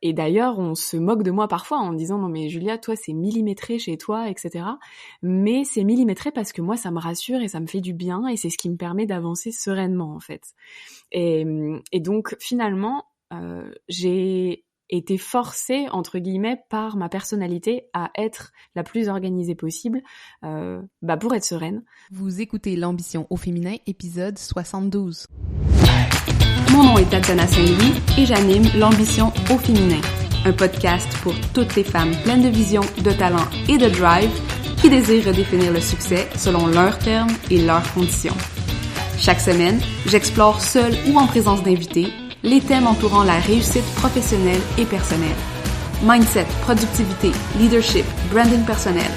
Et d'ailleurs, on se moque de moi parfois en disant « Non mais Julia, toi c'est millimétré chez toi, etc. » Mais c'est millimétré parce que moi ça me rassure et ça me fait du bien et c'est ce qui me permet d'avancer sereinement en fait. Et donc finalement, j'ai été forcée, entre guillemets, par ma personnalité à être la plus organisée possible pour être sereine. Vous écoutez L'Ambition au féminin, épisode 72. Mon nom est Tatiana Saint-Louis et j'anime L'Ambition au féminin, un podcast pour toutes les femmes pleines de vision, de talent et de drive qui désirent redéfinir le succès selon leurs termes et leurs conditions. Chaque semaine, j'explore seule ou en présence d'invités les thèmes entourant la réussite professionnelle et personnelle. Mindset, productivité, leadership, branding personnel.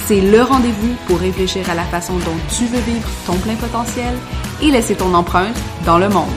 C'est le rendez-vous pour réfléchir à la façon dont tu veux vivre ton plein potentiel et laisser ton empreinte dans le monde.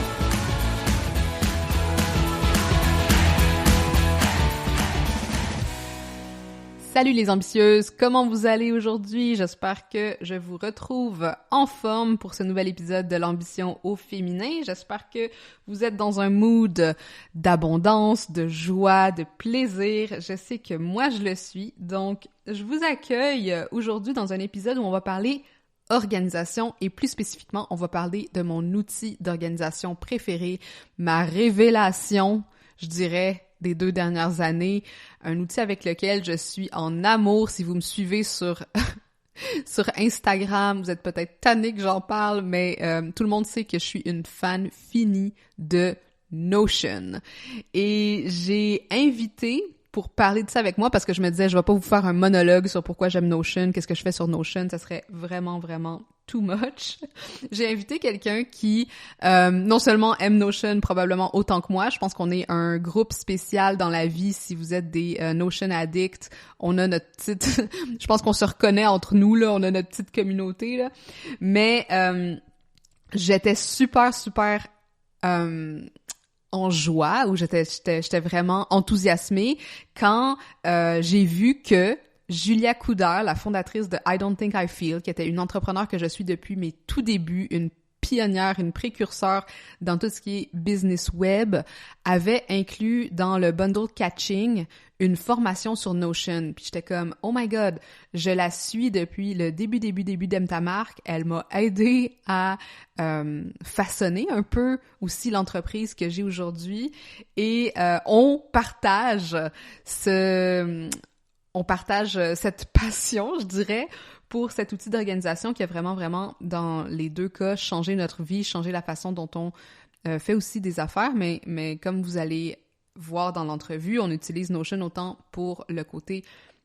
Salut les ambitieuses, comment vous allez aujourd'hui? J'espère que je vous retrouve en forme pour ce nouvel épisode de l'ambition au féminin. J'espère que vous êtes dans un mood d'abondance, de joie, de plaisir. Je sais que moi je le suis, donc je vous accueille aujourd'hui dans un épisode où on va parler organisation et plus spécifiquement, on va parler de mon outil d'organisation préféré, ma révélation, je dirais, des 2 dernières années, un outil avec lequel je suis en amour. Si vous me suivez sur Instagram, vous êtes peut-être tanné que j'en parle, mais tout le monde sait que je suis une fan finie de Notion. Et j'ai invité pour parler de ça avec moi parce que je me disais, je vais pas vous faire un monologue sur pourquoi j'aime Notion, qu'est-ce que je fais sur Notion, ça serait vraiment, vraiment too much. J'ai invité quelqu'un qui non seulement aime Notion probablement autant que moi, je pense qu'on est un groupe spécial dans la vie si vous êtes des Notion addicts, on a notre petite... je pense qu'on se reconnaît entre nous, là, on a notre petite communauté, là. Mais j'étais super en joie, où j'étais vraiment enthousiasmée quand j'ai vu que Julia Couder, la fondatrice de I Don't Think I Feel, qui était une entrepreneure que je suis depuis mes tout débuts, une pionnière, une précurseur dans tout ce qui est business web, avait inclus dans le bundle catching une formation sur Notion. Puis j'étais comme, oh my god, je la suis depuis le début d'Aime ta marque. Elle m'a aidé à façonner un peu aussi l'entreprise que j'ai aujourd'hui. Et on partage cette passion, je dirais, pour cet outil d'organisation qui a vraiment, vraiment, dans les 2 cas, changé notre vie, changé la façon dont on fait aussi des affaires, mais comme vous allez voir dans l'entrevue, on utilise Notion autant pour le côté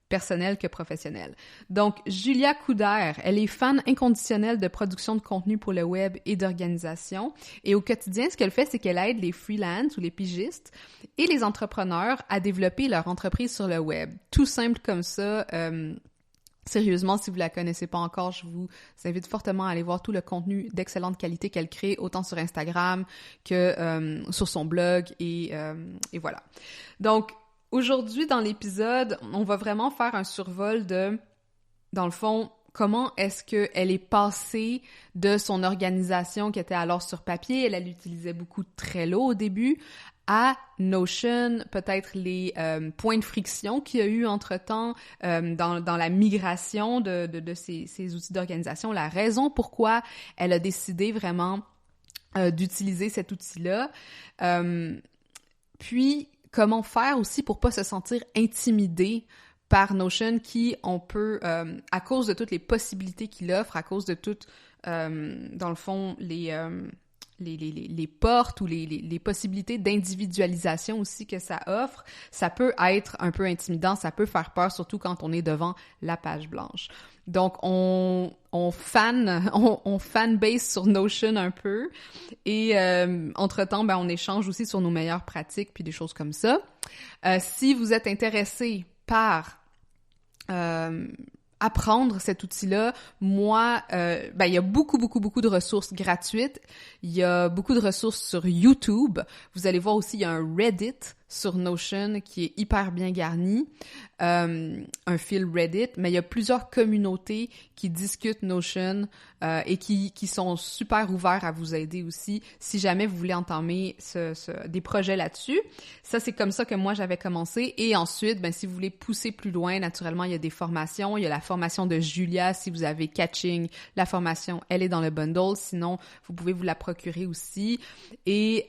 personnel que professionnel. Donc, Julia Couder, elle est fan inconditionnelle de production de contenu pour le web et d'organisation. Et au quotidien, ce qu'elle fait, c'est qu'elle aide les freelances ou les pigistes et les entrepreneurs à développer leur entreprise sur le web. Tout simple comme ça. Sérieusement, si vous la connaissez pas encore, je vous invite fortement à aller voir tout le contenu d'excellente qualité qu'elle crée, autant sur Instagram que sur son blog et voilà. Donc, aujourd'hui, dans l'épisode, on va vraiment faire un survol de, dans le fond, comment est-ce qu'elle est passée de son organisation qui était alors sur papier, elle l'utilisait beaucoup Trello au début, à Notion, peut-être les points de friction qu'il y a eu entre-temps dans la migration de ces outils d'organisation, la raison pourquoi elle a décidé vraiment d'utiliser cet outil-là, puis comment faire aussi pour pas se sentir intimidé par Notion qui, on peut, à cause de toutes les possibilités qu'il offre, à cause de toutes, dans le fond, les portes ou les possibilités d'individualisation aussi que ça offre, ça peut être un peu intimidant, ça peut faire peur, surtout quand on est devant la page blanche. Donc, on fanbase sur Notion un peu et entre-temps, on échange aussi sur nos meilleures pratiques puis des choses comme ça. Si vous êtes intéressé par apprendre cet outil-là, moi, il y a beaucoup de ressources gratuites. Il y a beaucoup de ressources sur YouTube. Vous allez voir aussi, il y a un Reddit sur Notion qui est hyper bien garni, un fil Reddit, mais il y a plusieurs communautés qui discutent Notion et qui sont super ouverts à vous aider aussi si jamais vous voulez entamer des projets là-dessus. Ça, c'est comme ça que moi, j'avais commencé. Et ensuite, ben, si vous voulez pousser plus loin, naturellement, il y a des formations. Il y a la formation de Julia. Si vous avez Catching, la formation, elle est dans le bundle. Sinon, vous pouvez vous la procurer aussi. Et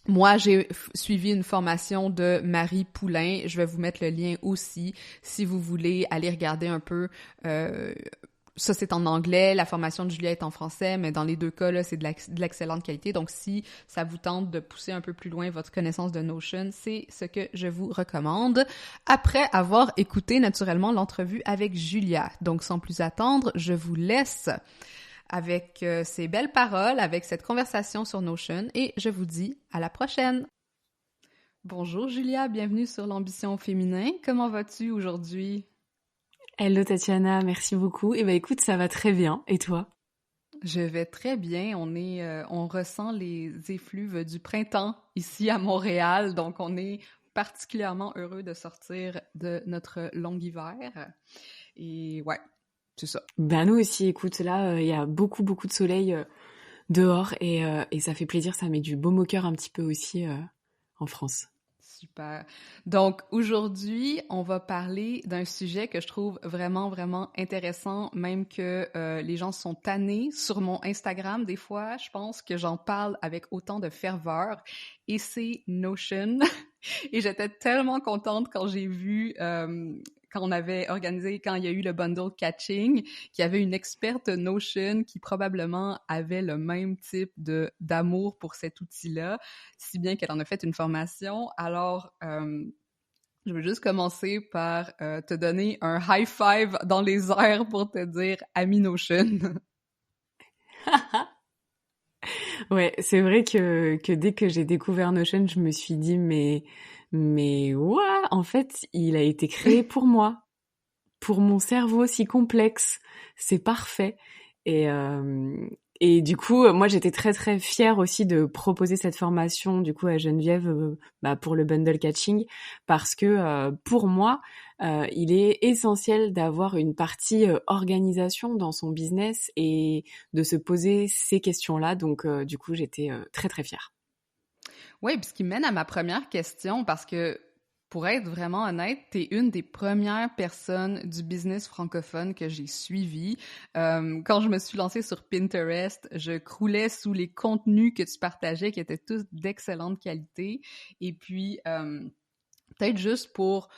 moi, j'ai suivi une formation de Marie Poulain. Je vais vous mettre le lien aussi si vous voulez aller regarder un peu. Ça, c'est en anglais. La formation de Julia est en français, mais dans les deux cas, là, c'est de l'excellente qualité. Donc, si ça vous tente de pousser un peu plus loin votre connaissance de Notion, c'est ce que je vous recommande. Après avoir écouté, naturellement, l'entrevue avec Julia. Donc, sans plus attendre, je vous laisse avec ces belles paroles, avec cette conversation sur Notion, et je vous dis à la prochaine! Bonjour Julia, bienvenue sur l'Ambition féminin. Comment vas-tu aujourd'hui? Hello Tatiana, merci beaucoup. Eh ben écoute, ça va très bien. Et toi? Je vais très bien. On ressent les effluves du printemps ici à Montréal, donc on est particulièrement heureux de sortir de notre long hiver. Et ouais, c'est ça. Ben nous aussi, écoute, là, il y a beaucoup de soleil dehors et ça fait plaisir, ça met du baume au cœur un petit peu aussi en France. Super. Donc, aujourd'hui, on va parler d'un sujet que je trouve vraiment intéressant, même que les gens sont tannés. Sur mon Instagram, des fois, je pense que j'en parle avec autant de ferveur, et c'est Notion. Et j'étais tellement contente quand j'ai vu, quand il y a eu le bundle Catching, qu'il y avait une experte Notion qui probablement avait le même type d'amour pour cet outil-là, si bien qu'elle en a fait une formation. Alors, je veux juste commencer par te donner un high five dans les airs pour te dire « Ami Notion ». Ouais, c'est vrai que dès que j'ai découvert Notion, je me suis dit mais ouah, en fait, il a été créé pour moi, pour mon cerveau si complexe. C'est parfait. Et du coup, moi, j'étais très fière aussi de proposer cette formation du coup à Geneviève pour le bundle Catching, parce que pour moi, il est essentiel d'avoir une partie organisation dans son business et de se poser ces questions-là. Donc, du coup, j'étais très fière. Oui, puis ce qui mène à ma première question, parce que pour être vraiment honnête, t'es une des premières personnes du business francophone que j'ai suivi. Quand je me suis lancée sur Pinterest, je croulais sous les contenus que tu partageais, qui étaient tous d'excellente qualité. Et puis, peut-être juste pour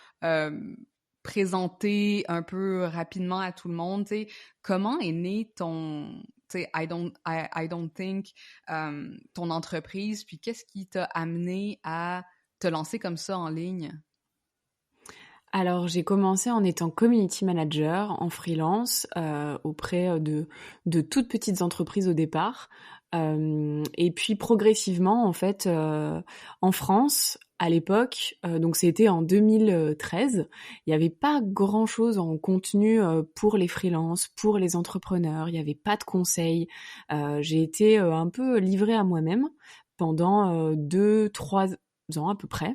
présenter un peu rapidement à tout le monde, tu sais, comment est né ton... I don't think, ton entreprise, puis qu'est-ce qui t'a amené à te lancer comme ça en ligne? Alors, j'ai commencé en étant community manager en freelance auprès de toutes petites entreprises au départ. Et puis progressivement, en fait, en France, à l'époque, donc c'était en 2013, il n'y avait pas grand-chose en contenu pour les freelances, pour les entrepreneurs, il n'y avait pas de conseils. J'ai été un peu livrée à moi-même pendant 2-3 ans à peu près.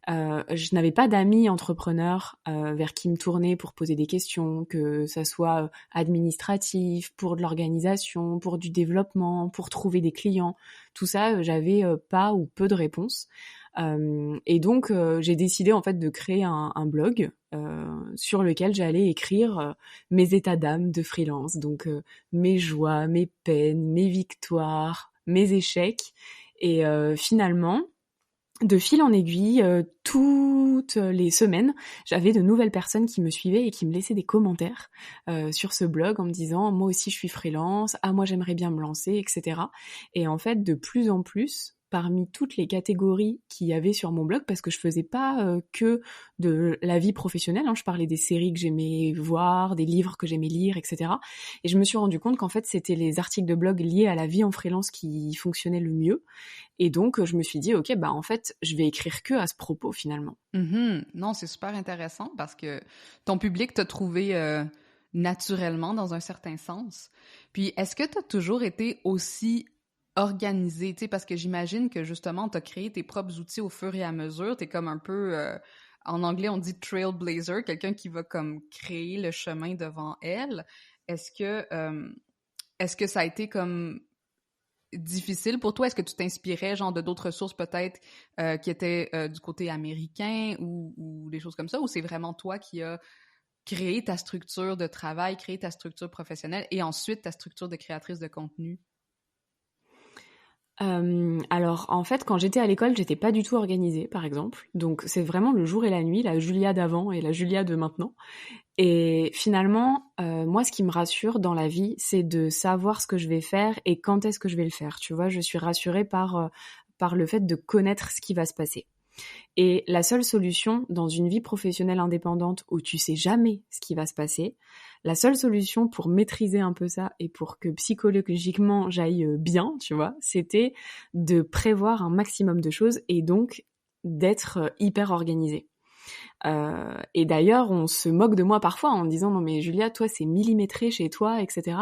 Je n'avais pas d'amis entrepreneurs vers qui me tourner pour poser des questions, que ça soit administratif, pour de l'organisation, pour du développement, pour trouver des clients. Tout ça, j'avais pas ou peu de réponses. Et donc, j'ai décidé en fait de créer un blog sur lequel j'allais écrire mes états d'âme de freelance, donc mes joies, mes peines, mes victoires, mes échecs. Et finalement, de fil en aiguille, toutes les semaines, j'avais de nouvelles personnes qui me suivaient et qui me laissaient des commentaires sur ce blog en me disant « moi aussi je suis freelance, ah moi j'aimerais bien me lancer », etc. Et en fait, de plus en plus, parmi toutes les catégories qu'il y avait sur mon blog, parce que je faisais pas que de la vie professionnelle, je parlais des séries que j'aimais voir, des livres que j'aimais lire, etc. Et je me suis rendu compte qu'en fait, c'était les articles de blog liés à la vie en freelance qui fonctionnaient le mieux. Et donc, je me suis dit, ok, en fait, je vais écrire que à ce propos, finalement. Non, c'est super intéressant parce que ton public t'a trouvé naturellement dans un certain sens. Puis, est-ce que t'as toujours été aussi organisé, tu sais, parce que j'imagine que justement, t'as créé tes propres outils au fur et à mesure. T'es comme un peu, en anglais, on dit trailblazer, quelqu'un qui va comme créer le chemin devant elle. Est-ce que, euh, est-ce que ça a été comme difficile pour toi? Est-ce que tu t'inspirais genre de d'autres sources peut-être qui étaient du côté américain ou des choses comme ça? Ou c'est vraiment toi qui as créé ta structure de travail, créé ta structure professionnelle et ensuite ta structure de créatrice de contenu? Alors en fait, quand j'étais à l'école, j'étais pas du tout organisée, par exemple. Donc c'est vraiment le jour et la nuit, la Julia d'avant et la Julia de maintenant. Et finalement, moi, ce qui me rassure dans la vie, c'est de savoir ce que je vais faire et quand est-ce que je vais le faire. Tu vois, je suis rassurée par le fait de connaître ce qui va se passer. Et la seule solution dans une vie professionnelle indépendante où tu sais jamais ce qui va se passer, la seule solution pour maîtriser un peu ça et pour que psychologiquement j'aille bien, tu vois, c'était de prévoir un maximum de choses et donc d'être hyper organisée. Et d'ailleurs, on se moque de moi parfois en disant non mais Julia, toi c'est millimétré chez toi, etc.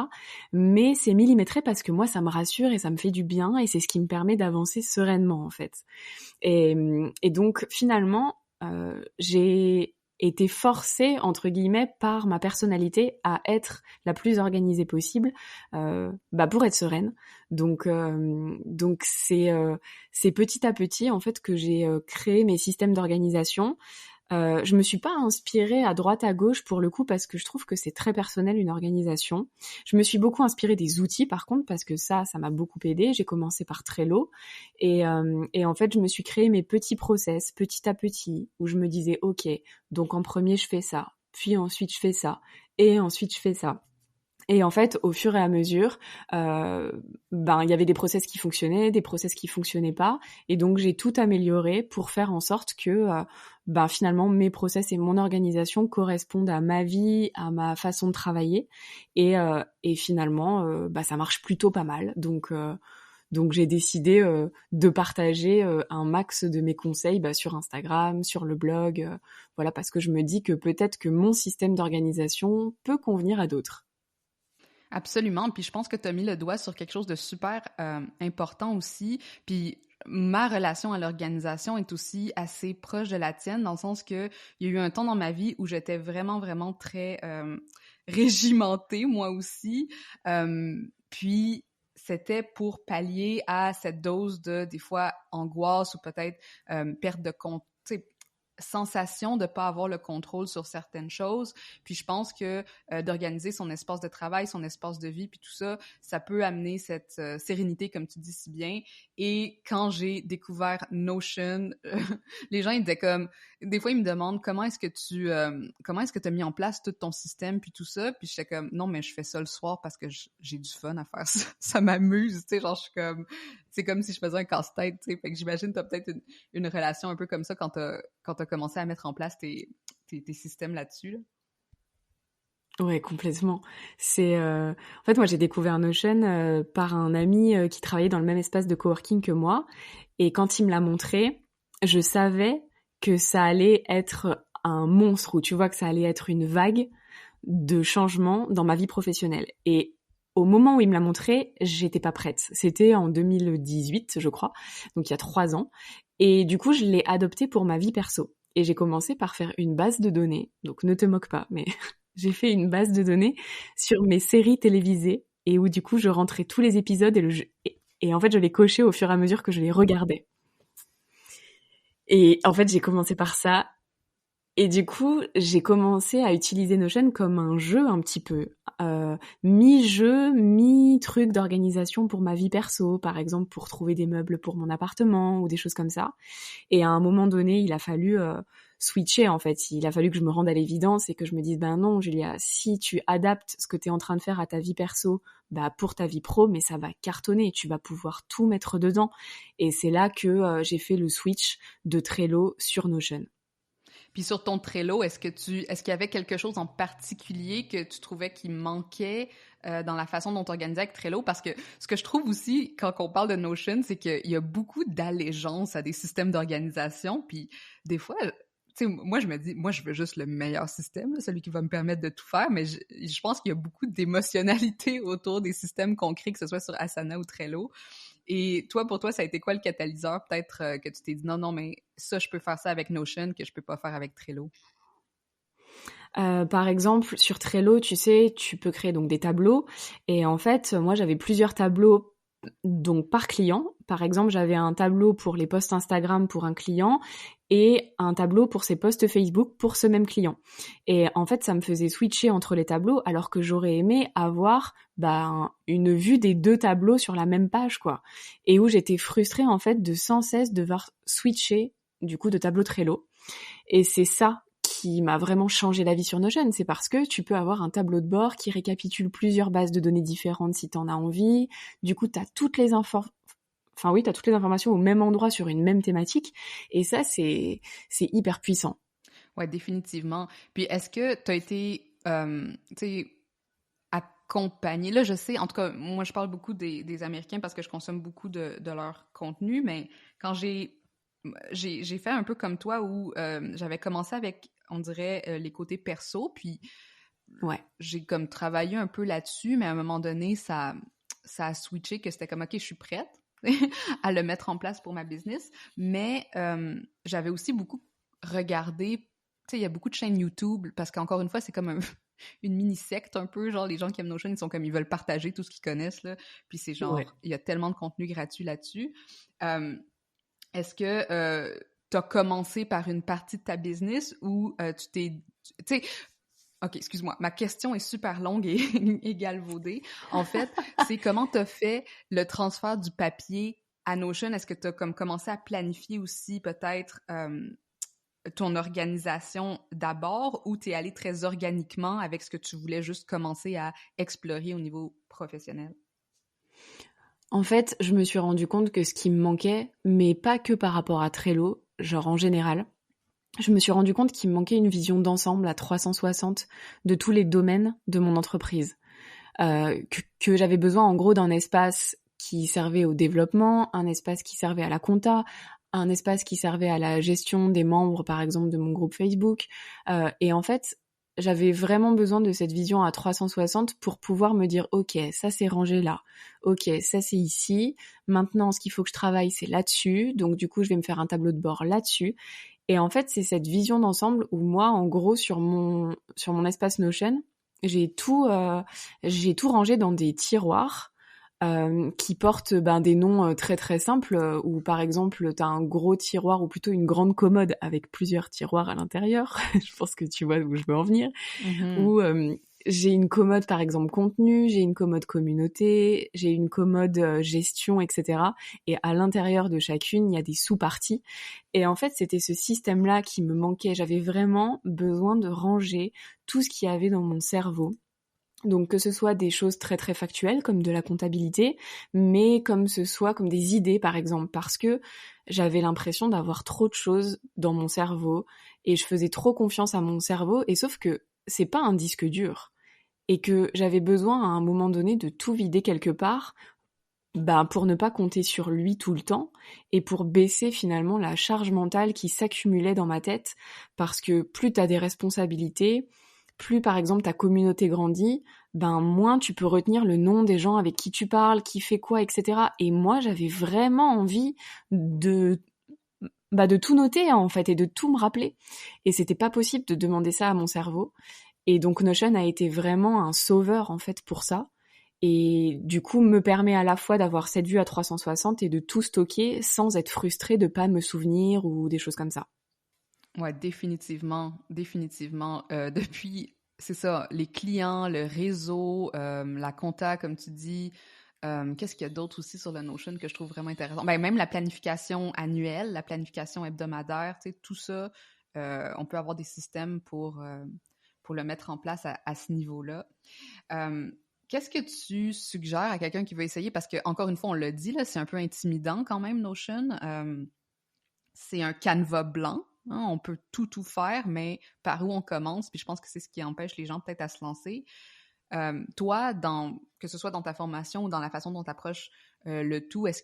Mais c'est millimétré parce que moi ça me rassure et ça me fait du bien et c'est ce qui me permet d'avancer sereinement en fait. Et donc finalement, j'ai été forcée entre guillemets par ma personnalité à être la plus organisée possible, pour être sereine. Donc c'est petit à petit en fait que j'ai créé mes systèmes d'organisation. Je me suis pas inspirée à droite à gauche pour le coup parce que je trouve que c'est très personnel une organisation. Je me suis beaucoup inspirée des outils par contre parce que ça m'a beaucoup aidé. J'ai commencé par Trello et en fait je me suis créé mes petits process petit à petit où je me disais ok donc en premier je fais ça, puis ensuite je fais ça et ensuite je fais ça. Et en fait, au fur et à mesure, il y avait des process qui fonctionnaient, des process qui fonctionnaient pas, et donc j'ai tout amélioré pour faire en sorte que, finalement, mes process et mon organisation correspondent à ma vie, à ma façon de travailler, et finalement, ça marche plutôt pas mal. Donc j'ai décidé de partager un max de mes conseils sur Instagram, sur le blog, voilà, parce que je me dis que peut-être que mon système d'organisation peut convenir à d'autres. Absolument. Puis je pense que tu as mis le doigt sur quelque chose de super important aussi. Puis ma relation à l'organisation est aussi assez proche de la tienne, dans le sens que il y a eu un temps dans ma vie où j'étais vraiment, vraiment très régimentée, moi aussi. Puis c'était pour pallier à cette dose de, des fois, angoisse ou peut-être perte de compte, sensation de pas avoir le contrôle sur certaines choses. Puis je pense que d'organiser son espace de travail, son espace de vie, puis tout ça, ça peut amener cette sérénité, comme tu dis si bien. Et quand j'ai découvert Notion, les gens ils disaient comme, des fois ils me demandent comment est-ce que tu as mis en place tout ton système puis tout ça. Puis j'étais comme non mais je fais ça le soir parce que j'ai du fun à faire ça, ça m'amuse, tu sais, genre je suis comme, c'est comme si je faisais un casse-tête, tu sais. Fait que j'imagine que t'as peut-être une relation un peu comme ça quand t'as commencé à mettre en place tes systèmes là-dessus, là. Ouais, complètement. En fait, moi, j'ai découvert Notion par un ami qui travaillait dans le même espace de coworking que moi. Et quand il me l'a montré, je savais que ça allait être un monstre, ou tu vois que ça allait être une vague de changements dans ma vie professionnelle. Et au moment où il me l'a montré, j'étais pas prête. C'était en 2018, je crois, donc il y a 3 ans. Et du coup, je l'ai adopté pour ma vie perso. Et j'ai commencé par faire une base de données. Donc ne te moque pas, mais j'ai fait une base de données sur mes séries télévisées et où du coup je rentrais tous les épisodes et en fait je les cochais au fur et à mesure que je les regardais. Et en fait j'ai commencé par ça. Et du coup, j'ai commencé à utiliser Notion comme un jeu un petit peu, mi-jeu, mi-truc d'organisation pour ma vie perso, par exemple pour trouver des meubles pour mon appartement ou des choses comme ça. Et à un moment donné, il a fallu switcher en fait. Il a fallu que je me rende à l'évidence et que je me dise ben non, Julia, si tu adaptes ce que tu es en train de faire à ta vie perso, pour ta vie pro, mais ça va cartonner, tu vas pouvoir tout mettre dedans. Et c'est là que j'ai fait le switch de Trello sur Notion. Puis sur ton Trello, est-ce qu'il y avait quelque chose en particulier que tu trouvais qui manquait dans la façon dont tu organisais avec Trello? Parce que ce que je trouve aussi, quand on parle de Notion, c'est qu'il y a beaucoup d'allégeance à des systèmes d'organisation. Puis des fois, tu sais, moi je me dis, moi je veux juste le meilleur système, là, celui qui va me permettre de tout faire, mais je pense qu'il y a beaucoup d'émotionnalité autour des systèmes qu'on crée, que ce soit sur Asana ou Trello. Et toi, pour toi, ça a été quoi le catalyseur? Peut-être que tu t'es dit non, mais ça, je peux faire ça avec Notion que je peux pas faire avec Trello. Par exemple, sur Trello, tu sais, tu peux créer donc des tableaux. Et en fait, moi, j'avais plusieurs tableaux donc par client. Par exemple, j'avais un tableau pour les posts Instagram pour un client et un tableau pour ses posts Facebook pour ce même client. Et en fait, ça me faisait switcher entre les tableaux alors que j'aurais aimé avoir une vue des deux tableaux sur la même page, quoi. Et où j'étais frustrée, en fait, de sans cesse devoir switcher, du coup, de tableau Trello. Et c'est ça qui m'a vraiment changé la vie sur Notion, c'est parce que tu peux avoir un tableau de bord qui récapitule plusieurs bases de données différentes si t'en as envie. Du coup, t'as toutes les informations au même endroit sur une même thématique. Et ça, c'est hyper puissant. Ouais, définitivement. Puis est-ce que t'as été, tu sais, accompagnée? Là, je sais, en tout cas, moi, je parle beaucoup des Américains parce que je consomme beaucoup de leur contenu, mais quand j'ai fait un peu comme toi où j'avais commencé avec, on dirait, les côtés perso, puis j'ai comme travaillé un peu là-dessus, mais à un moment donné, ça a switché que c'était comme, OK, je suis prête à le mettre en place pour ma business, mais j'avais aussi beaucoup regardé, tu sais, il y a beaucoup de chaînes YouTube, parce qu'encore une fois, c'est comme une mini-secte un peu, genre les gens qui aiment Notion, ils sont comme, ils veulent partager tout ce qu'ils connaissent, là, puis c'est genre, il y a tellement de contenu gratuit là-dessus. Est-ce que tu as commencé par une partie de ta business ou tu t'es... Tu sais, OK, excuse-moi, ma question est super longue et galvaudée. En fait, c'est comment tu as fait le transfert du papier à Notion? Est-ce que tu as comme commencé à planifier aussi peut-être ton organisation d'abord ou tu es allé très organiquement avec ce que tu voulais juste commencer à explorer au niveau professionnel? En fait, je me suis rendu compte que ce qui me manquait, mais pas que par rapport à Trello, genre en général, je me suis rendu compte qu'il me manquait une vision d'ensemble à 360 de tous les domaines de mon entreprise. Que j'avais besoin en gros d'un espace qui servait au développement, un espace qui servait à la compta, un espace qui servait à la gestion des membres par exemple de mon groupe Facebook. Et en fait, j'avais vraiment besoin de cette vision à 360 pour pouvoir me dire ok, ça c'est rangé là, ok, ça c'est ici, maintenant ce qu'il faut que je travaille c'est là-dessus, donc du coup je vais me faire un tableau de bord là-dessus. Et en fait, c'est cette vision d'ensemble où moi, en gros, sur mon espace Notion, j'ai tout rangé dans des tiroirs qui portent des noms très très simples. Où par exemple, t'as un gros tiroir ou plutôt une grande commode avec plusieurs tiroirs à l'intérieur. Je pense que tu vois où je veux en venir. Mm-hmm. Où j'ai une commode, par exemple, contenu, j'ai une commode communauté, j'ai une commode gestion, etc. Et à l'intérieur de chacune, il y a des sous-parties. Et en fait, c'était ce système-là qui me manquait. J'avais vraiment besoin de ranger tout ce qu'il y avait dans mon cerveau. Donc que ce soit des choses très très factuelles comme de la comptabilité, mais comme ce soit comme des idées par exemple, parce que j'avais l'impression d'avoir trop de choses dans mon cerveau et je faisais trop confiance à mon cerveau, et sauf que c'est pas un disque dur. Et que j'avais besoin à un moment donné de tout vider quelque part pour ne pas compter sur lui tout le temps et pour baisser finalement la charge mentale qui s'accumulait dans ma tête, parce que plus t'as des responsabilités, plus par exemple ta communauté grandit, moins tu peux retenir le nom des gens avec qui tu parles, qui fait quoi, etc. Et moi j'avais vraiment envie de tout noter en fait et de tout me rappeler. Et c'était pas possible de demander ça à mon cerveau. Et donc Notion a été vraiment un sauveur en fait pour ça. Et du coup me permet à la fois d'avoir cette vue à 360 et de tout stocker sans être frustrée de pas me souvenir ou des choses comme ça. Ouais, définitivement. Depuis, c'est ça, les clients, le réseau, la compta, comme tu dis. Qu'est-ce qu'il y a d'autre aussi sur le Notion que je trouve vraiment intéressant? Même la planification annuelle, la planification hebdomadaire, tu sais, tout ça, on peut avoir des systèmes pour le mettre en place à ce niveau-là. Qu'est-ce que tu suggères à quelqu'un qui veut essayer? Parce que, encore une fois, on l'a dit, là, c'est un peu intimidant quand même, Notion. C'est un canevas blanc. Hein, on peut tout faire, mais par où on commence? Puis je pense que c'est ce qui empêche les gens peut-être à se lancer. Toi, que ce soit dans ta formation ou dans la façon dont tu approches le tout, qu'est-ce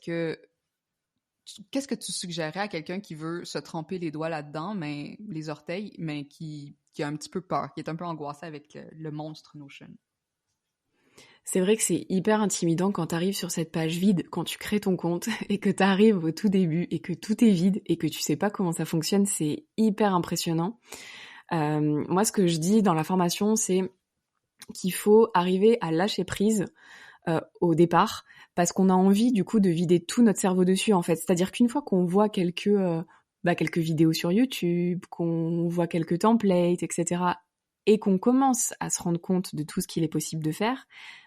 que tu suggérerais à quelqu'un qui veut se tremper les doigts là-dedans, les orteils, mais qui a un petit peu peur, qui est un peu angoissé avec le monstre Notion? C'est vrai que c'est hyper intimidant quand t'arrives sur cette page vide, quand tu crées ton compte et que t'arrives au tout début et que tout est vide et que tu sais pas comment ça fonctionne, c'est hyper impressionnant. Moi, ce que je dis dans la formation, c'est qu'il faut arriver à lâcher prise au départ, parce qu'on a envie du coup de vider tout notre cerveau dessus en fait. C'est-à-dire qu'une fois qu'on voit quelques vidéos sur YouTube, qu'on voit quelques templates, etc., et qu'on commence à se rendre compte de tout ce qu'il est possible de faire,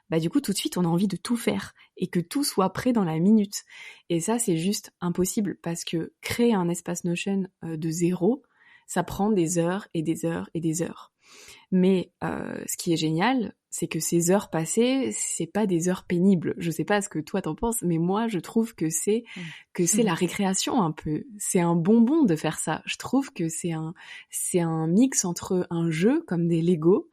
bah du coup tout de suite on a envie de tout faire et que tout soit prêt dans la minute. Et ça c'est juste impossible parce que créer un espace Notion de zéro, ça prend des heures et des heures et des heures. Mais ce qui est génial, c'est que ces heures passées, c'est pas des heures pénibles. Je sais pas ce que toi t'en penses, mais moi je trouve que c'est la récréation un peu. C'est un bonbon de faire ça. Je trouve que c'est un mix entre un jeu comme des Lego,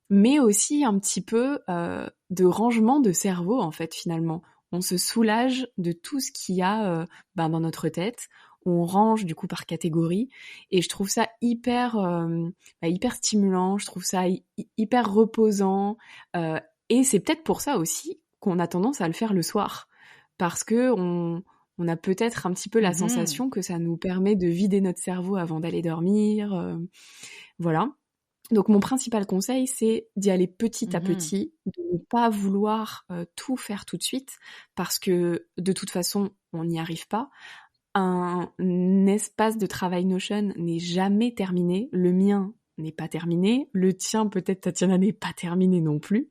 mais aussi un petit peu de rangement de cerveau en fait finalement. On se soulage de tout ce qu'il y a dans notre tête. On range du coup par catégorie et je trouve ça hyper stimulant, je trouve ça hyper reposant et c'est peut-être pour ça aussi qu'on a tendance à le faire le soir parce que on a peut-être un petit peu la sensation que ça nous permet de vider notre cerveau avant d'aller dormir, voilà. Donc mon principal conseil, c'est d'y aller petit à petit, de ne pas vouloir tout faire tout de suite, parce que de toute façon, on n'y arrive pas. Un espace de travail Notion n'est jamais terminé. Le mien n'est pas terminé. Le tien, peut-être, Tatiana, n'est pas terminé non plus.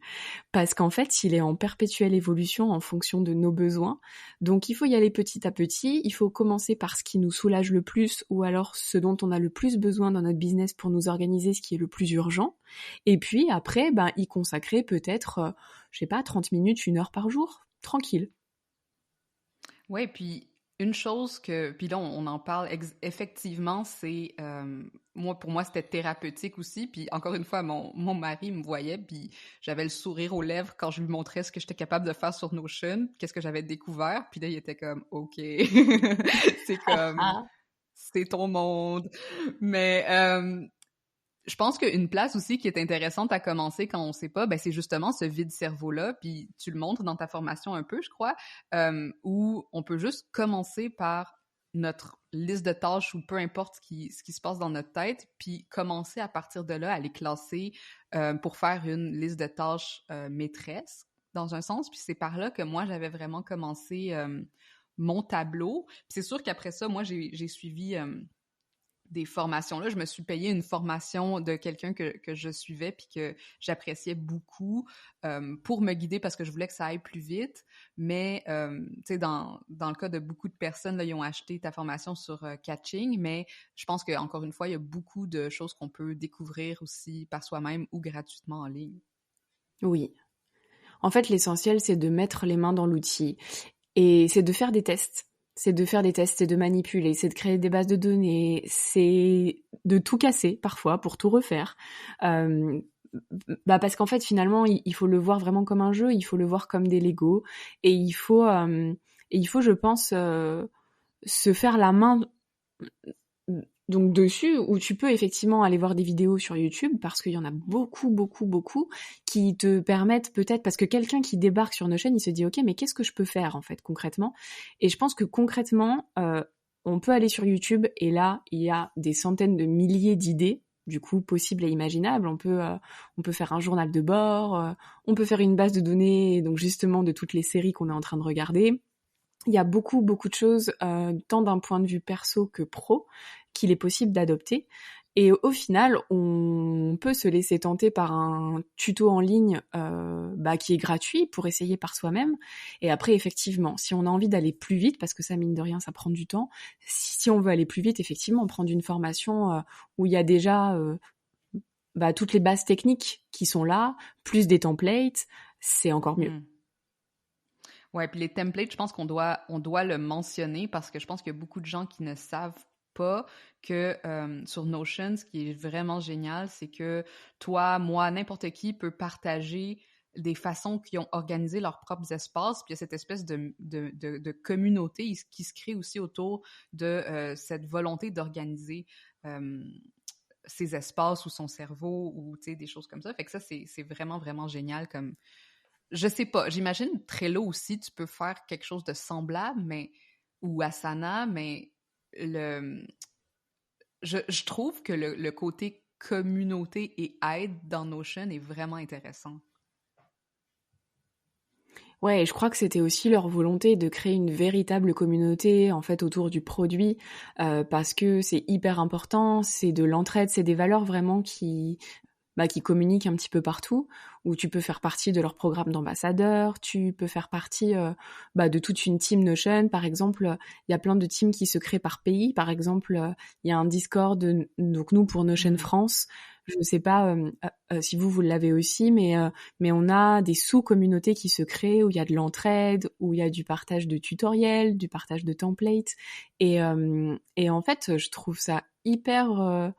Parce qu'en fait, il est en perpétuelle évolution en fonction de nos besoins. Donc, il faut y aller petit à petit. Il faut commencer par ce qui nous soulage le plus ou alors ce dont on a le plus besoin dans notre business pour nous organiser, ce qui est le plus urgent. Et puis, après, y consacrer peut-être, 30 minutes, 1 heure par jour. Tranquille. Ouais, puis une chose puis là on en parle effectivement, c'est pour moi c'était thérapeutique aussi. Puis encore une fois, mon mari me voyait, puis j'avais le sourire aux lèvres quand je lui montrais ce que j'étais capable de faire sur Notion, qu'est-ce que j'avais découvert. Puis là il était comme OK, c'est comme c'est ton monde. Mais je pense qu'une place aussi qui est intéressante à commencer quand on sait pas, c'est justement ce vide-cerveau-là, puis tu le montres dans ta formation un peu, je crois, où on peut juste commencer par notre liste de tâches ou peu importe ce qui se passe dans notre tête, puis commencer à partir de là à les classer pour faire une liste de tâches maîtresse, dans un sens. Puis c'est par là que moi, j'avais vraiment commencé mon tableau. Puis c'est sûr qu'après ça, moi, j'ai suivi des formations là. Je me suis payé une formation de quelqu'un que je suivais puis que j'appréciais beaucoup pour me guider parce que je voulais que ça aille plus vite. Mais, tu sais, dans le cas de beaucoup de personnes, là, ils ont acheté ta formation sur Catching, mais je pense qu'encore une fois, il y a beaucoup de choses qu'on peut découvrir aussi par soi-même ou gratuitement en ligne. Oui. En fait, l'essentiel, c'est de mettre les mains dans l'outil et c'est de faire des tests. C'est de faire des tests, c'est de manipuler, c'est de créer des bases de données, c'est de tout casser parfois pour tout refaire. Parce qu'en fait, finalement, il faut le voir vraiment comme un jeu, il faut le voir comme des Lego et il faut, je pense, se faire la main donc dessus, où tu peux effectivement aller voir des vidéos sur YouTube, parce qu'il y en a beaucoup, beaucoup, beaucoup, qui te permettent peut-être, parce que quelqu'un qui débarque sur Notion, il se dit, ok, mais qu'est-ce que je peux faire, en fait, concrètement? Et je pense que concrètement, on peut aller sur YouTube, et là, il y a des centaines de milliers d'idées, du coup, possibles et imaginables. On peut faire un journal de bord, on peut faire une base de données, donc justement, de toutes les séries qu'on est en train de regarder. Il y a beaucoup, beaucoup de choses, tant d'un point de vue perso que pro, qu'il est possible d'adopter. Et au final, on peut se laisser tenter par un tuto en ligne qui est gratuit pour essayer par soi-même. Et après, effectivement, si on a envie d'aller plus vite, parce que ça, mine de rien, ça prend du temps, si on veut aller plus vite, effectivement, prendre une formation où il y a déjà toutes les bases techniques qui sont là, plus des templates, c'est encore mieux. Ouais, puis les templates, je pense qu'on doit le mentionner parce que je pense qu'il y a beaucoup de gens qui ne savent pas que sur Notion, ce qui est vraiment génial, c'est que toi, moi, n'importe qui peut partager des façons qui ont organisé leurs propres espaces, puis il y a cette espèce de communauté qui se crée aussi autour de cette volonté d'organiser ses espaces ou son cerveau ou des choses comme ça. Fait que ça, c'est vraiment, vraiment génial je sais pas, j'imagine Trello aussi, tu peux faire quelque chose de semblable, ou Asana, mais je trouve que le côté communauté et aide dans Notion est vraiment intéressant. Ouais, et je crois que c'était aussi leur volonté de créer une véritable communauté en fait autour du produit, parce que c'est hyper important, c'est de l'entraide, c'est des valeurs vraiment qui communiquent un petit peu partout, où tu peux faire partie de leur programme d'ambassadeur, tu peux faire partie de toute une team Notion. Par exemple, il y a plein de teams qui se créent par pays. Par exemple, il y a un Discord, donc nous pour Notion France, je ne sais pas si vous l'avez aussi, mais on a des sous-communautés qui se créent où il y a de l'entraide, où il y a du partage de tutoriels, du partage de templates. Et en fait, je trouve ça hyper...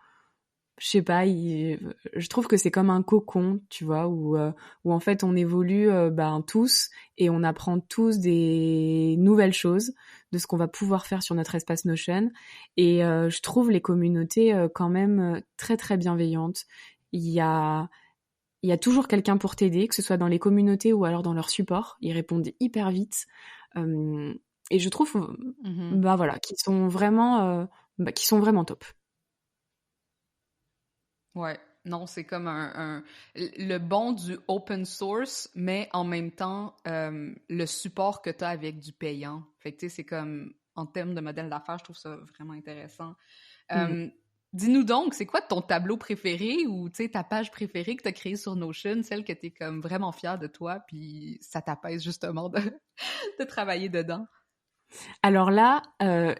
je sais pas, je trouve que c'est comme un cocon, tu vois, où en fait on évolue tous et on apprend tous des nouvelles choses de ce qu'on va pouvoir faire sur notre espace Notion. Et je trouve les communautés quand même très très bienveillantes. Il y a toujours quelqu'un pour t'aider, que ce soit dans les communautés ou alors dans leur support. Ils répondent hyper vite. Et je trouve qu'ils sont vraiment top. Ouais, non, c'est comme le bon du open source, mais en même temps, le support que tu as avec du payant. Fait que, tu sais, c'est comme, en termes de modèle d'affaires, je trouve ça vraiment intéressant. Dis-nous donc, c'est quoi ton tableau préféré ou, tu sais, ta page préférée que tu as créée sur Notion, celle que tu es comme vraiment fière de toi, puis ça t'apaise justement de travailler dedans? Alors là,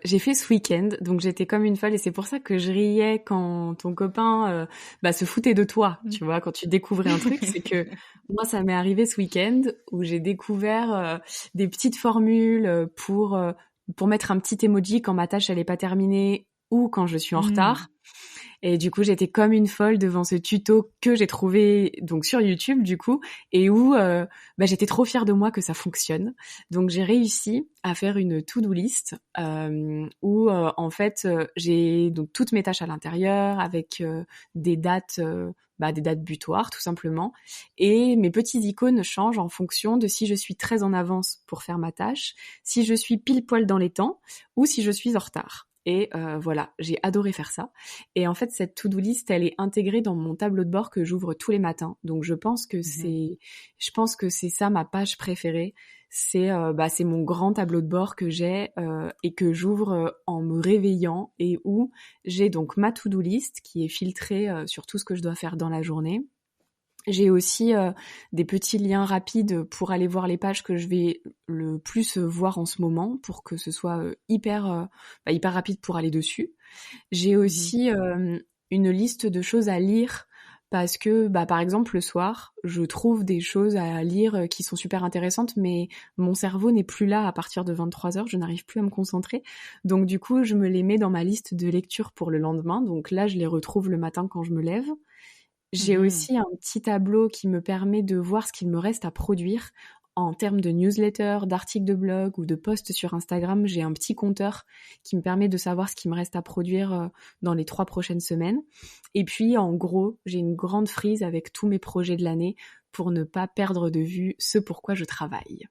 j'ai fait ce week-end, donc j'étais comme une folle et c'est pour ça que je riais quand ton copain se foutait de toi, tu vois, quand tu découvrais un truc. C'est que moi, ça m'est arrivé ce week-end où j'ai découvert des petites formules pour mettre un petit emoji quand ma tâche elle est pas terminée ou quand je suis en retard. Et du coup, j'étais comme une folle devant ce tuto que j'ai trouvé donc sur YouTube du coup, et où j'étais trop fière de moi que ça fonctionne. Donc j'ai réussi à faire une to-do list où en fait j'ai donc toutes mes tâches à l'intérieur avec des dates butoirs tout simplement, et mes petites icônes changent en fonction de si je suis très en avance pour faire ma tâche, si je suis pile poil dans les temps ou si je suis en retard. Et voilà, j'ai adoré faire ça. Et en fait, cette to-do list, elle est intégrée dans mon tableau de bord que j'ouvre tous les matins. Donc, je pense que c'est ça ma page préférée. C'est mon grand tableau de bord que j'ai et que j'ouvre en me réveillant, et où j'ai donc ma to-do list qui est filtrée sur tout ce que je dois faire dans la journée. J'ai aussi des petits liens rapides pour aller voir les pages que je vais le plus voir en ce moment, pour que ce soit hyper rapide pour aller dessus. J'ai aussi une liste de choses à lire, parce que par exemple le soir, je trouve des choses à lire qui sont super intéressantes, mais mon cerveau n'est plus là à partir de 23h, je n'arrive plus à me concentrer. Donc du coup, je me les mets dans ma liste de lecture pour le lendemain. Donc là, je les retrouve le matin quand je me lève. J'ai aussi un petit tableau qui me permet de voir ce qu'il me reste à produire en termes de newsletter, d'articles de blog ou de posts sur Instagram. J'ai un petit compteur qui me permet de savoir ce qu'il me reste à produire dans les 3 prochaines semaines. Et puis, en gros, j'ai une grande frise avec tous mes projets de l'année pour ne pas perdre de vue ce pourquoi je travaille.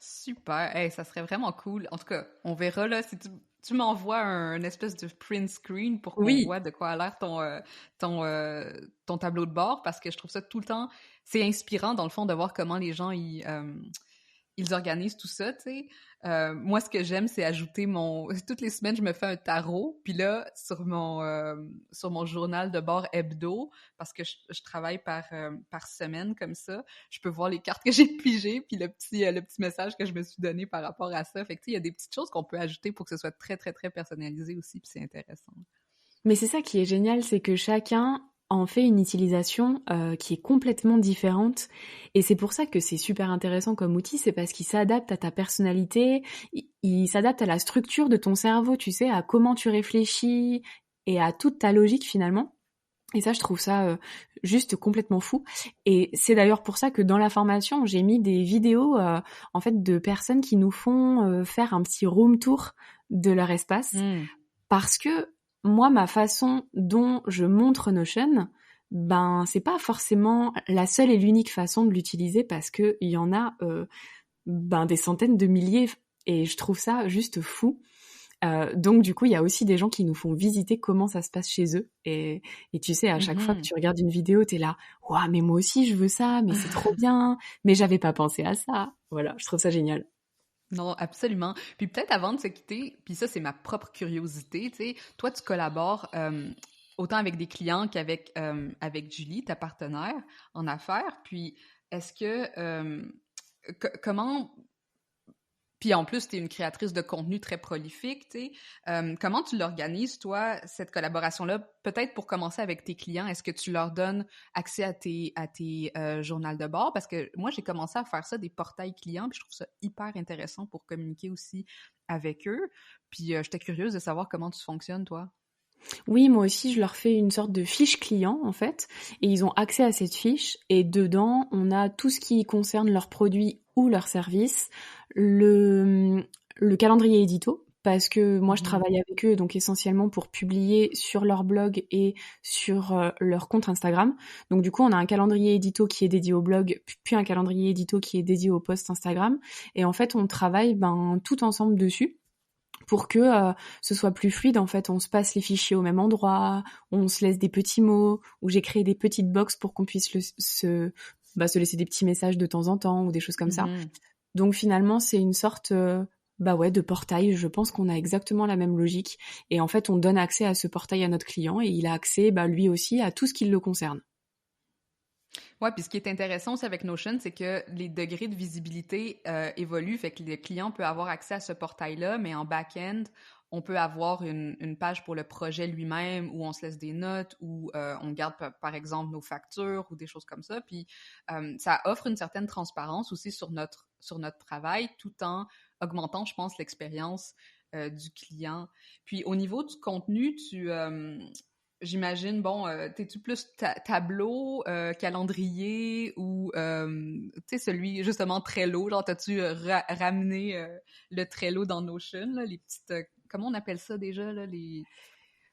Super! Hey, ça serait vraiment cool. En tout cas, on verra là si tu m'envoies un espèce de print screen pour qu'on voit de quoi a l'air ton tableau de bord, parce que je trouve ça tout le temps, c'est inspirant dans le fond de voir comment les gens ils organisent tout ça, tu sais. Moi, ce que j'aime, c'est ajouter toutes les semaines, je me fais un tarot, puis là, sur mon journal de bord hebdo, parce que je travaille par semaine comme ça, je peux voir les cartes que j'ai pigées, puis le petit message que je me suis donné par rapport à ça. Fait que, tu sais, il y a des petites choses qu'on peut ajouter pour que ce soit très, très, très personnalisé aussi, puis c'est intéressant. Mais c'est ça qui est génial, c'est que chacun en fait une utilisation qui est complètement différente, et c'est pour ça que c'est super intéressant comme outil. C'est parce qu'il s'adapte à ta personnalité, il s'adapte à la structure de ton cerveau, tu sais, à comment tu réfléchis et à toute ta logique finalement. Et ça, je trouve ça juste complètement fou. Et c'est d'ailleurs pour ça que dans la formation, j'ai mis des vidéos en fait de personnes qui nous font faire un petit room tour de leur espace, parce que moi, ma façon dont je montre Notion, ben c'est pas forcément la seule et l'unique façon de l'utiliser parce que il y en a des centaines de milliers et je trouve ça juste fou. Donc du coup, il y a aussi des gens qui nous font visiter comment ça se passe chez eux et tu sais, à chaque fois que tu regardes une vidéo, t'es là, waouh, mais moi aussi je veux ça, mais c'est trop bien, mais j'avais pas pensé à ça. Voilà, je trouve ça génial. Non, absolument. Puis peut-être avant de se quitter, puis ça c'est ma propre curiosité, tu sais, toi tu collabores autant avec des clients qu'avec avec Julie, ta partenaire en affaires. Puis est-ce que comment puis en plus, tu es une créatrice de contenu très prolifique, tu sais. Comment tu l'organises, toi, cette collaboration-là? Peut-être pour commencer avec tes clients, est-ce que tu leur donnes accès à tes journaux de bord? Parce que moi, j'ai commencé à faire ça, des portails clients, puis je trouve ça hyper intéressant pour communiquer aussi avec eux. Puis j'étais curieuse de savoir comment tu fonctionnes, toi. Oui, moi aussi, je leur fais une sorte de fiche client, en fait, et ils ont accès à cette fiche, et dedans, on a tout ce qui concerne leurs produits ou leurs services, le calendrier édito, parce que moi, je travaille avec eux, donc essentiellement pour publier sur leur blog et sur leur compte Instagram. Donc du coup, on a un calendrier édito qui est dédié au blog, puis un calendrier édito qui est dédié au post Instagram, et en fait, on travaille tout ensemble dessus. Pour que ce soit plus fluide, en fait, on se passe les fichiers au même endroit, on se laisse des petits mots, ou j'ai créé des petites box pour qu'on puisse se laisser des petits messages de temps en temps, ou des choses comme ça. Donc finalement, c'est une sorte de portail. Je pense qu'on a exactement la même logique. Et en fait, on donne accès à ce portail à notre client, et il a accès, lui aussi, à tout ce qui le concerne. Ouais, puis ce qui est intéressant aussi avec Notion, c'est que les degrés de visibilité évoluent, fait que le client peut avoir accès à ce portail-là, mais en back-end, on peut avoir une page pour le projet lui-même où on se laisse des notes, où on garde par exemple nos factures ou des choses comme ça. Puis ça offre une certaine transparence aussi sur notre travail, tout en augmentant, je pense, l'expérience du client. Puis au niveau du contenu, j'imagine, t'es-tu plus tableau, calendrier ou, tu sais, celui, justement, Trello, genre, t'as-tu ramené le Trello dans Notion, là, les petites, comment on appelle ça déjà, là,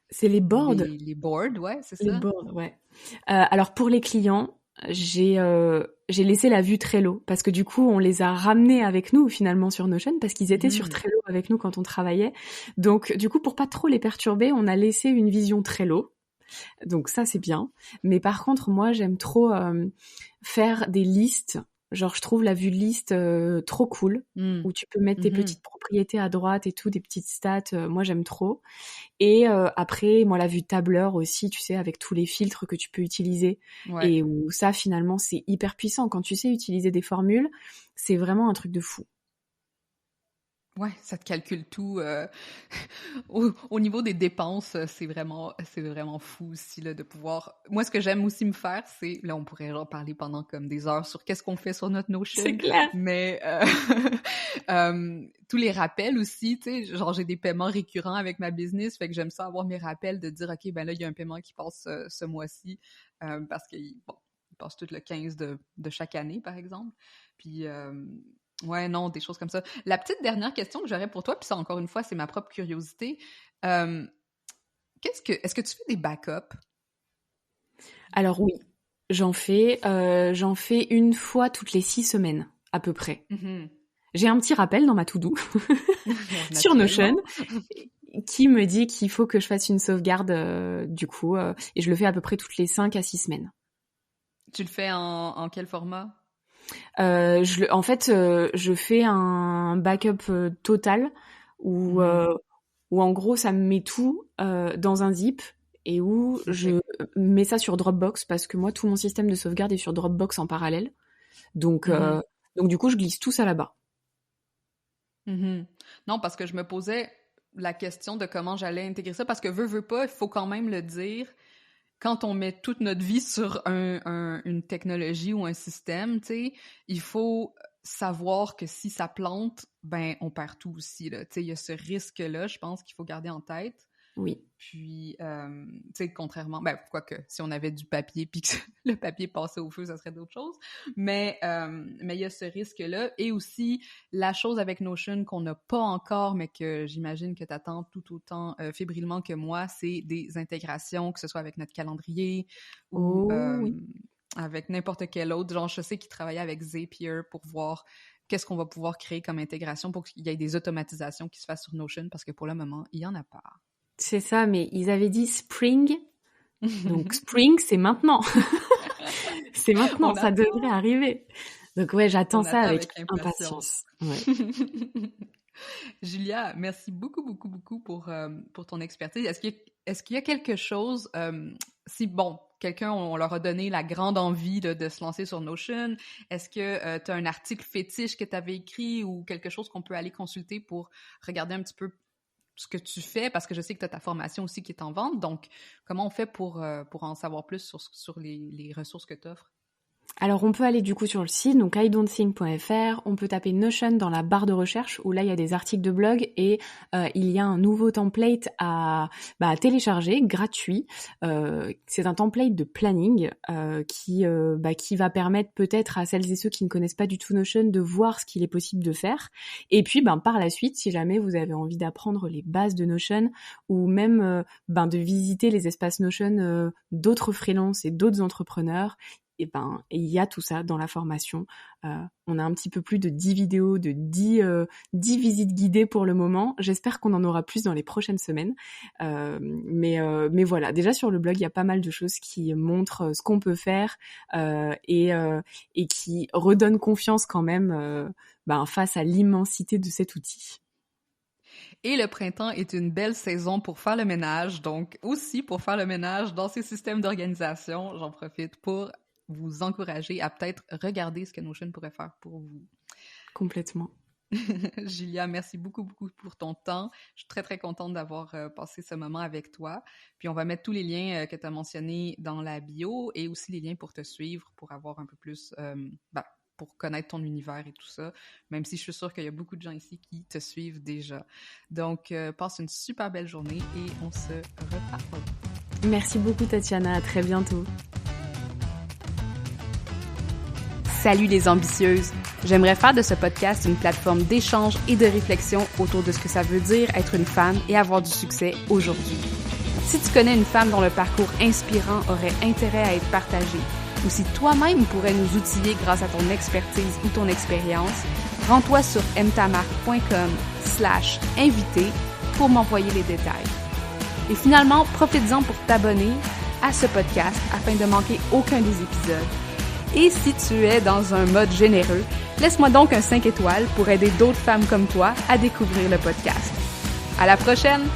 C'est les boards. Les boards, ouais, c'est ça? Les boards, ouais. Alors, pour les clients, j'ai laissé la vue Trello, parce que du coup, on les a ramenés avec nous, finalement, sur Notion, parce qu'ils étaient sur Trello avec nous quand on travaillait. Donc, du coup, pour pas trop les perturber, on a laissé une vision Trello. Donc ça, c'est bien. Mais par contre, moi, j'aime trop faire des listes. Genre, je trouve la vue liste trop cool, où tu peux mettre tes petites propriétés à droite et tout, des petites stats. Moi, j'aime trop. Et après, moi, la vue tableur aussi, tu sais, avec tous les filtres que tu peux utiliser. Ouais. Et où ça, finalement, c'est hyper puissant. Quand tu sais utiliser des formules, c'est vraiment un truc de fou. Ouais, ça te calcule tout. Au niveau des dépenses, c'est vraiment fou aussi là, de pouvoir. Moi, ce que j'aime aussi me faire, c'est là, on pourrait genre parler pendant comme des heures sur qu'est-ce qu'on fait sur notre Notion. C'est clair. Mais tous les rappels aussi, tu sais, genre j'ai des paiements récurrents avec ma business, fait que j'aime ça avoir mes rappels de dire ok, ben là il y a un paiement qui passe ce mois-ci parce que il passe tout le 15 de chaque année, par exemple. Puis ouais, non, des choses comme ça. La petite dernière question que j'aurais pour toi, puis ça, encore une fois, c'est ma propre curiosité. Est-ce que tu fais des backups? Alors oui, j'en fais une fois toutes les 6 semaines, à peu près. J'ai un petit rappel dans ma to-do sur Notion qui me dit qu'il faut que je fasse une sauvegarde du coup, et je le fais à peu près toutes les 5 à 6 semaines. Tu le fais en quel format? Je fais un backup total où en gros ça me met tout dans un zip et où je mets ça sur Dropbox parce que moi tout mon système de sauvegarde est sur Dropbox en parallèle. Donc du coup je glisse tout ça là-bas. Non, parce que je me posais la question de comment j'allais intégrer ça parce que veux pas, il faut quand même le dire. Quand on met toute notre vie sur une technologie ou un système, tu sais, il faut savoir que si ça plante, ben on perd tout aussi, là. Tu sais, il y a ce risque-là, je pense qu'il faut garder en tête. Oui. Puis, tu sais, contrairement... quoique, si on avait du papier puis que le papier passait au feu, ça serait d'autres choses. Mais il y a ce risque-là. Et aussi, la chose avec Notion qu'on n'a pas encore, mais que j'imagine que tu attends tout autant fébrilement que moi, c'est des intégrations, que ce soit avec notre calendrier ou avec n'importe quel autre. Genre, je sais qu'ils travaillaient avec Zapier pour voir qu'est-ce qu'on va pouvoir créer comme intégration pour qu'il y ait des automatisations qui se fassent sur Notion, parce que pour le moment, il n'y en a pas. C'est ça, mais ils avaient dit Spring. Donc Spring, c'est maintenant. C'est maintenant, ça devrait arriver. Donc ouais, j'attends ça avec impatience. Ouais. Julia, merci beaucoup pour ton expertise. Est-ce qu'il y a quelque chose, si quelqu'un, on leur a donné la grande envie de se lancer sur Notion, est-ce que tu as un article fétiche que tu avais écrit ou quelque chose qu'on peut aller consulter pour regarder un petit peu ce que tu fais, parce que je sais que tu as ta formation aussi qui est en vente, donc comment on fait pour en savoir plus sur les ressources que tu offres? Alors, on peut aller du coup sur le site, donc idon'tthink.fr, on peut taper Notion dans la barre de recherche, où là, il y a des articles de blog, et il y a un nouveau template à télécharger, gratuit. C'est un template de planning qui va permettre peut-être à celles et ceux qui ne connaissent pas du tout Notion de voir ce qu'il est possible de faire. Et puis, par la suite, si jamais vous avez envie d'apprendre les bases de Notion, ou même de visiter les espaces Notion d'autres freelances et d'autres entrepreneurs, et il y a tout ça dans la formation. On a un petit peu plus de 10 vidéos, de 10 visites guidées pour le moment. J'espère qu'on en aura plus dans les prochaines semaines. Mais voilà, déjà sur le blog, il y a pas mal de choses qui montrent ce qu'on peut faire et qui redonnent confiance quand même face à l'immensité de cet outil. Et le printemps est une belle saison pour faire le ménage, donc aussi pour faire le ménage dans ces systèmes d'organisation. J'en profite pour vous encourager à peut-être regarder ce que Notion pourrait faire pour vous. Complètement. Julia, merci beaucoup pour ton temps. Je suis très, très contente d'avoir passé ce moment avec toi. Puis on va mettre tous les liens que tu as mentionnés dans la bio et aussi les liens pour te suivre, pour avoir un peu plus... pour connaître ton univers et tout ça, même si je suis sûre qu'il y a beaucoup de gens ici qui te suivent déjà. Donc, passe une super belle journée et on se reparle. Merci beaucoup, Tatiana. À très bientôt. Salut les ambitieuses! J'aimerais faire de ce podcast une plateforme d'échange et de réflexion autour de ce que ça veut dire être une femme et avoir du succès aujourd'hui. Si tu connais une femme dont le parcours inspirant aurait intérêt à être partagé, ou si toi-même pourrais nous outiller grâce à ton expertise ou ton expérience, rends-toi sur mtamarque.com/invité pour m'envoyer les détails. Et finalement, profites-en pour t'abonner à ce podcast afin de manquer aucun des épisodes. Et si tu es dans un mode généreux, laisse-moi donc un 5 étoiles pour aider d'autres femmes comme toi à découvrir le podcast. À la prochaine!